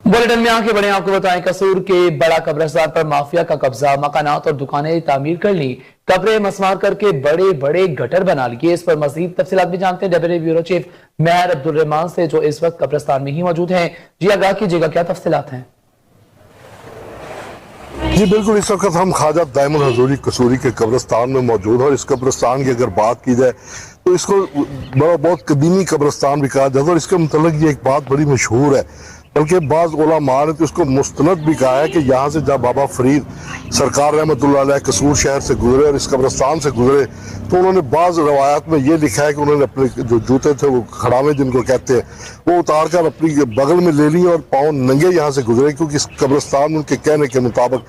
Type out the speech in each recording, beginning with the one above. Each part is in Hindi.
बुलेटिन में आगे बढ़े आपको बताएं, कसूर के बड़ा कब्रिस्तान पर माफिया का कब्जा, मकानात और दुकानें तामीर कर ली, कब्रें मसमार करके बड़े बड़े गटर बना लिए। इस पर मजीद तफसीलात भी जानते हैं डेप्यूटी ब्यूरो चीफ मेहर अब्दुल रहमान से, जो इस वक्त कब्रिस्तान में ही मौजूद हैं। जी आगाह कीजिएगा, क्या तफसीलात हैं? जी बिल्कुल, इस वक्त हम ख्वाजा दाइमुल हजूरी कसूरी के कब्रिस्तान में मौजूद है और इस कब्रिस्तान की अगर बात की जाए तो इसको बहुत कदीमी कब्रिस्तान भी कहा जाता है और इसके मुतल्लिक ये एक बात बड़ी मशहूर है, बल्कि बाज़ उलमा ने तो इसको मुस्तनद भी कहा है कि यहाँ से जब बाबा फरीद सरकार रहमतुल्लाह अलैह कसूर शहर से गुजरे और इस कब्रिस्तान से गुजरे तो उन्होंने बाज़ रवायात में ये लिखा है कि उन्होंने अपने जो जूते थे, वो खड़ावे जिनको कहते हैं, वो उतार कर अपनी बगल में ले लिए और पाँव नंगे यहाँ से गुजरे, क्योंकि इस कब्रिस्तान में उनके कहने के मुताबिक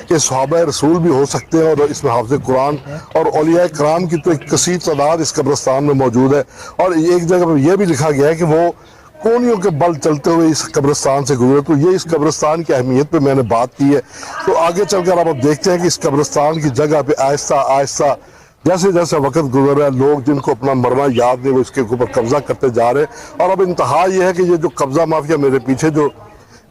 कि सहाबा रसूल भी हो सकते हैं और इसमें हाफ़िज़ कुरान और औलिया कराम की तो एक कसीर तादाद इस कब्रिस्तान में मौजूद है। और एक जगह पर यह भी लिखा गया है कि वो कोनियों के बल चलते हुए इस कब्रिस्तान से गुजरे। तो ये इस कब्रिस्तान की अहमियत पे मैंने बात की है। तो आगे चलकर अब देखते हैं कि इस कब्रिस्तान की जगह पे आहिस्ता आहिस्ता जैसे जैसे वक्त गुजर रहा है, लोग जिनको अपना मरना याद नहीं वो इसके ऊपर कब्जा करते जा रहे हैं। और अब इंतहा ये है कि ये जो कब्जा माफिया, मेरे पीछे जो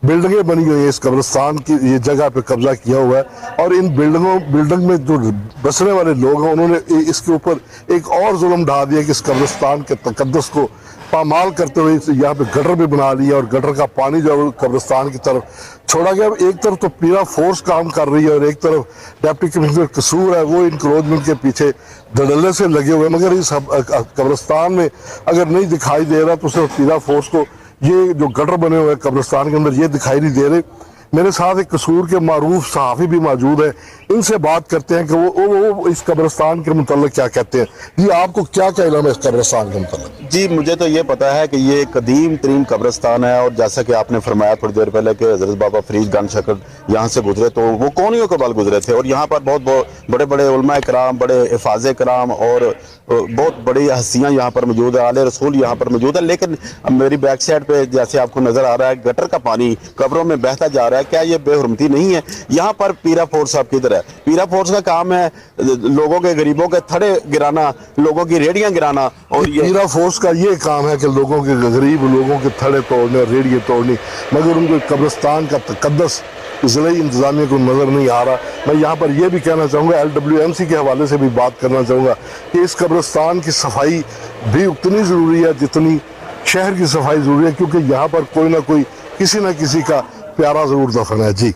बिल्डिंगें बनी हुई हैं इस कब्रिस्तान की ये जगह पे कब्जा किया हुआ है और इन बिल्डिंग में जो बसने वाले लोग हैं उन्होंने इसके ऊपर एक और जुल्म ढा दिया कि इस कब्रिस्तान के तकद्दुस को पामाल करते हुए यहाँ पे गटर भी बना लिया और गटर का पानी जो कब्रिस्तान की तरफ छोड़ा गया। एक तरफ तो पीरा फोर्स काम कर रही है और एक तरफ डिप्टी कमिश्नर कसूर है, वो इंक्रोचमेंट के पीछे धड़ल्ले से लगे हुए। मगर इस कब्रिस्तान में अगर नहीं दिखाई दे रहा तो सिर्फ पीरा फोर्स को ये जो गटर बने हुए कब्रिस्तान के अंदर ये दिखाई नहीं दे रहे। मेरे साथ एक कसूर के मारूफ सहाफ़ी भी मौजूद है, इनसे बात करते हैं कि वो इस कब्रिस्तान के मुतल्लिक क्या कहते हैं। जी आपको क्या इल्म है इस कब्रिस्तान के मुतल्लिक? जी मुझे तो ये पता है कि ये कदीम तरीन कब्रिस्तान है और जैसा कि आपने फरमाया थोड़ी देर पहले कि हज़रत बाबा फरीद गंज शक्र यहाँ से गुजरे तो वो कोनियों के बल गुजरे थे और यहाँ पर बहुत बड़े बड़े उलमा कराम, बड़े हिफाज़े कराम और बहुत बड़ी हस्तियाँ यहाँ पर मौजूद है, आले रसूल यहाँ पर मौजूद है। लेकिन मेरी बैक साइड पे जैसे आपको नज़र आ रहा है गटर का पानी कब्रों में बहता जा रहा है, क्या ये बेहुरमती नहीं है? यहाँ पर पीरा फोर्स साहब किधर है? पीरा फोर्स का काम है लोगों के, गरीबों के थड़े गिराना, लोगों की रेडियां गिराना। और ये पीरा फोर्स का ये काम है कि लोगों के, गरीब लोगों के थड़े तोड़ने, रेडिये तोड़नी, मगर उनको कब्रिस्तान का तकद्दुस ज़िले इंतजामिया को नज़र नहीं आ रहा। मैं यहाँ पर यह भी कहना चाहूँगा, LWMC के हवाले से भी बात करना चाहूँगा कि इस कब्रिस्तान की सफाई भी उतनी ज़रूरी है जितनी शहर की सफाई ज़रूरी है, क्योंकि यहाँ पर कोई ना कोई किसी न किसी का प्यारा ज़रूर दफन है। जी।